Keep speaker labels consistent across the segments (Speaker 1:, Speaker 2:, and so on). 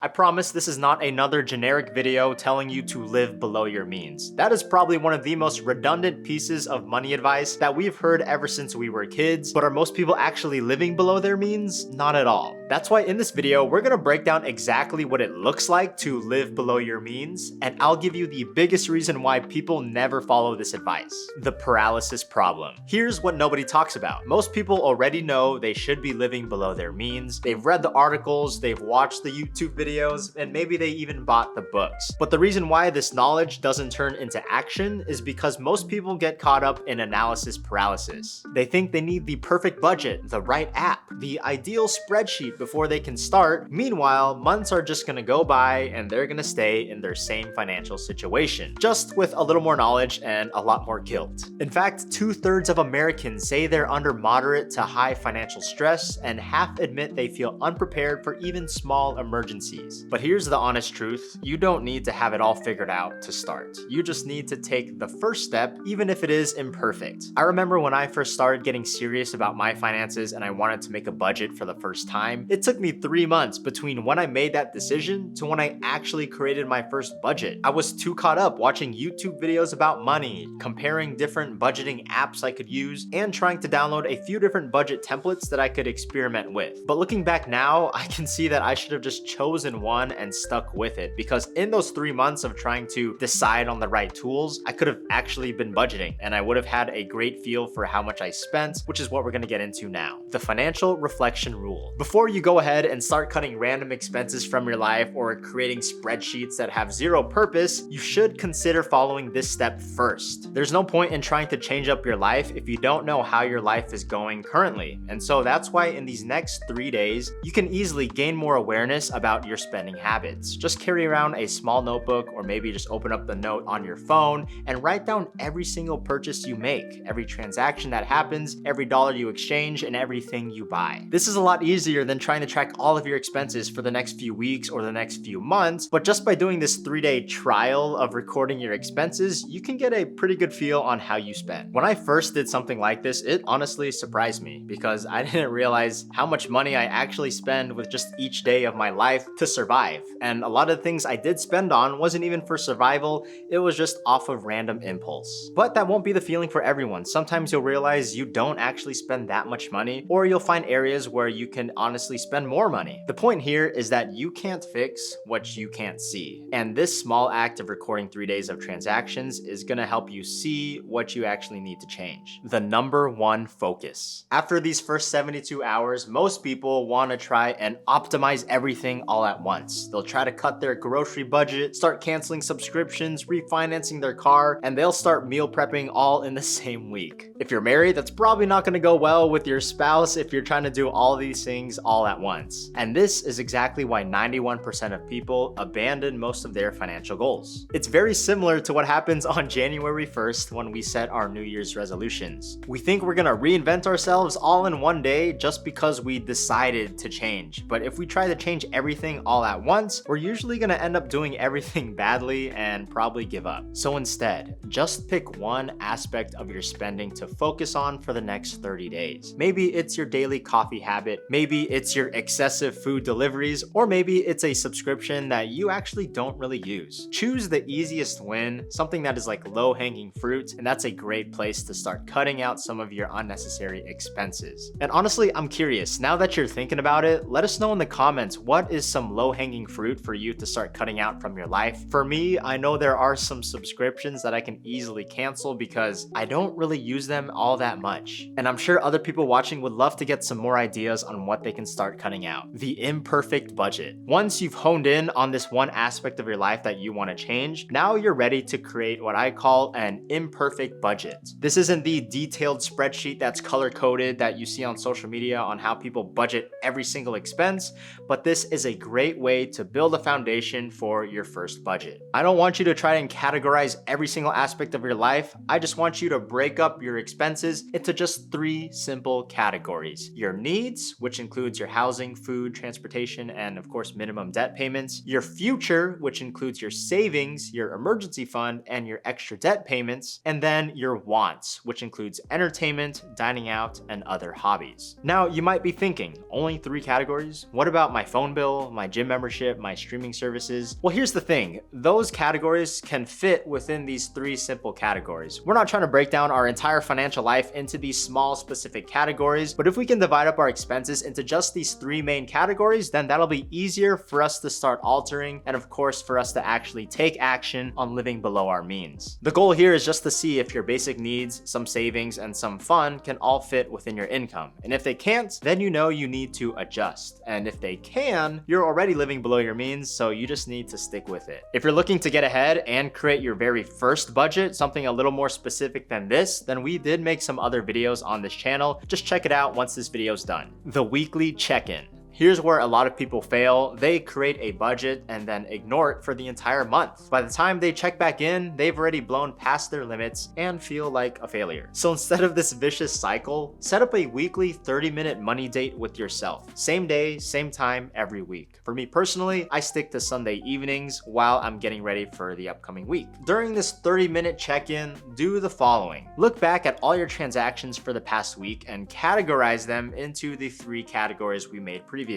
Speaker 1: I promise this is not another generic video telling you to live below your means. That is probably one of the most redundant pieces of money advice that we've heard ever since we were kids, but are most people actually living below their means? Not at all. That's why in this video, we're gonna break down exactly what it looks like to live below your means, and I'll give you the biggest reason why people never follow this advice: the paralysis problem. Here's what nobody talks about. Most people already know they should be living below their means. They've read the articles, they've watched the YouTube videos, and maybe they even bought the books. But the reason why this knowledge doesn't turn into action is because most people get caught up in analysis paralysis. They think they need the perfect budget, the right app, the ideal spreadsheet before they can start. Meanwhile, months are just gonna go by and they're gonna stay in their same financial situation, just with a little more knowledge and a lot more guilt. In fact, 2/3 of Americans say they're under moderate to high financial stress, and half admit they feel unprepared for even small emergencies. But here's the honest truth: you don't need to have it all figured out to start. You just need to take the first step, even if it is imperfect. I remember when I first started getting serious about my finances and I wanted to make a budget for the first time, it took me 3 months between when I made that decision to when I actually created my first budget. I was too caught up watching YouTube videos about money, comparing different budgeting apps I could use, and trying to download a few different budget templates that I could experiment with. But looking back now, I can see that I should have just chosen one and stuck with it, because in those 3 months of trying to decide on the right tools, I could have actually been budgeting and I would have had a great feel for how much I spent, which is what we're gonna get into now. The financial reflection rule. Before you go ahead and start cutting random expenses from your life or creating spreadsheets that have zero purpose, you should consider following this step first. There's no point in trying to change up your life if you don't know how your life is going currently. And so that's why in these next 3 days, you can easily gain more awareness about your spending habits. Just carry around a small notebook, or maybe just open up the note on your phone and write down every single purchase you make, every transaction that happens, every dollar you exchange, and everything you buy. This is a lot easier than trying to track all of your expenses for the next few weeks or the next few months, but just by doing this 3-day trial of recording your expenses, you can get a pretty good feel on how you spend. When I first did something like this, it honestly surprised me because I didn't realize how much money I actually spend with just each day of my life to survive. And a lot of the things I did spend on wasn't even for survival, it was just off of random impulse. But that won't be the feeling for everyone. Sometimes you'll realize you don't actually spend that much money, or you'll find areas where you can honestly spend more money. The point here is that you can't fix what you can't see. And this small act of recording 3 days of transactions is gonna help you see what you actually need to change. The number one focus. After these first 72 hours, most people wanna try and optimize everything all at once. They'll try to cut their grocery budget, start canceling subscriptions, refinancing their car, and they'll start meal prepping all in the same week. If you're married, that's probably not gonna go well with your spouse if you're trying to do all these things all at once. And this is exactly why 91% of people abandon most of their financial goals. It's very similar to what happens on January 1st when we set our New Year's resolutions. We think we're gonna reinvent ourselves all in one day just because we decided to change. But if we try to change everything all at once, we're usually gonna end up doing everything badly and probably give up. So instead, just pick one aspect of your spending to focus on for the next 30 days. Maybe it's your daily coffee habit, maybe it's your excessive food deliveries, or maybe it's a subscription that you actually don't really use. Choose the easiest win, something that is like low-hanging fruit, and that's a great place to start cutting out some of your unnecessary expenses. And honestly, I'm curious, now that you're thinking about it, let us know in the comments, what is some low-hanging fruit for you to start cutting out from your life? For me, I know there are some subscriptions that I can easily cancel because I don't really use them all that much. And I'm sure other people watching would love to get some more ideas on what they can start cutting out. The imperfect budget. Once you've honed in on this one aspect of your life that you want to change, now you're ready to create what I call an imperfect budget. This isn't the detailed spreadsheet that's color-coded that you see on social media on how people budget every single expense, but this is a great way to build a foundation for your first budget. I don't want you to try and categorize every single aspect of your life. I just want you to break up your expenses into just 3 simple categories. Your needs, which includes your housing, food, transportation, and of course minimum debt payments. Your future, which includes your savings, your emergency fund, and your extra debt payments. And then your wants, which includes entertainment, dining out, and other hobbies. Now you might be thinking, only 3 categories? What about my phone bill, my gym membership, my streaming services. Well, here's the thing. Those categories can fit within these 3 simple categories. We're not trying to break down our entire financial life into these small specific categories, but if we can divide up our expenses into just these 3 main categories, then that'll be easier for us to start altering and of course for us to actually take action on living below our means. The goal here is just to see if your basic needs, some savings, and some fun can all fit within your income. And if they can't, then you know you need to adjust. And if they can, you're already living below your means, so you just need to stick with it. If you're looking to get ahead and create your very first budget, something a little more specific than this, then we did make some other videos on this channel. Just check it out once this video's done. The weekly check-in. Here's where a lot of people fail. They create a budget and then ignore it for the entire month. By the time they check back in, they've already blown past their limits and feel like a failure. So instead of this vicious cycle, set up a weekly 30-minute money date with yourself. Same day, same time, every week. For me personally, I stick to Sunday evenings while I'm getting ready for the upcoming week. During this 30-minute check-in, do the following. Look back at all your transactions for the past week and categorize them into the 3 categories we made previously.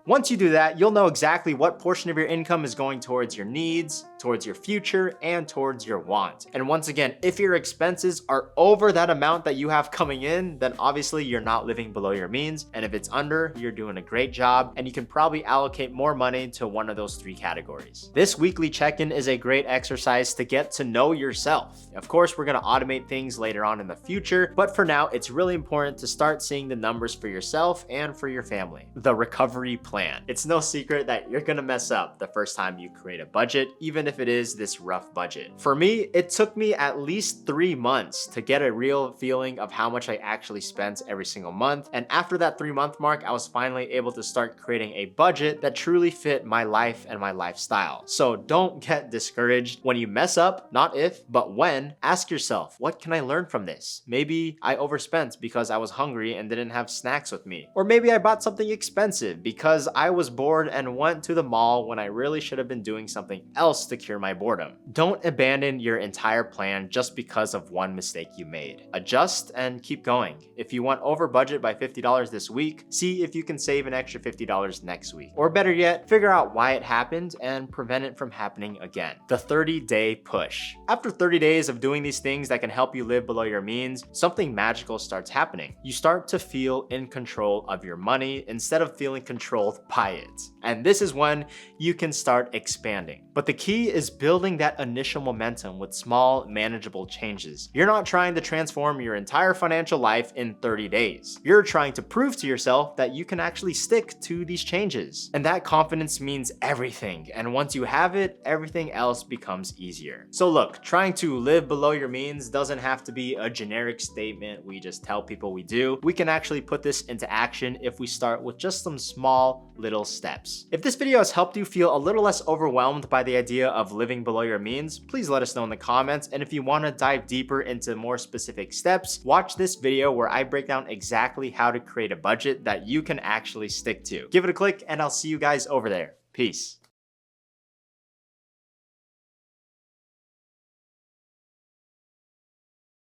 Speaker 1: Once you do that, you'll know exactly what portion of your income is going towards your needs, towards your future, and towards your want. And once again, if your expenses are over that amount that you have coming in, then obviously you're not living below your means. And if it's under, you're doing a great job, and you can probably allocate more money to one of those 3 categories. This weekly check-in is a great exercise to get to know yourself. Of course, we're going to automate things later on in the future, but for now, it's really important to start seeing the numbers for yourself and for your family. The recovery plan. It's no secret that you're gonna mess up the first time you create a budget, even if it is this rough budget. For me, it took me at least 3 months to get a real feeling of how much I actually spent every single month. And after that 3-month mark, I was finally able to start creating a budget that truly fit my life and my lifestyle. So don't get discouraged when you mess up, not if, but when. Ask yourself, what can I learn from this? Maybe I overspent because I was hungry and didn't have snacks with me. Or maybe I bought something expensive because I was bored and went to the mall when I really should have been doing something else to cure my boredom. Don't abandon your entire plan just because of one mistake you made. Adjust and keep going. If you went over budget by $50 this week, see if you can save an extra $50 next week. Or better yet, figure out why it happened and prevent it from happening again. The 30-day push. After 30 days of doing these things that can help you live below your means, something magical starts happening. You start to feel in control of your money instead of feeling controlled by it. And this is when you can start expanding. But the key is building that initial momentum with small, manageable changes. You're not trying to transform your entire financial life in 30 days. You're trying to prove to yourself that you can actually stick to these changes. And that confidence means everything. And once you have it, everything else becomes easier. So look, trying to live below your means doesn't have to be a generic statement we just tell people we do. We can actually put this into action if we start with just some small little steps. If this video has helped you feel a little less overwhelmed by the idea of living below your means, please let us know in the comments. And if you want to dive deeper into more specific steps, watch this video where I break down exactly how to create a budget that you can actually stick to. Give it a click and I'll see you guys over there. Peace.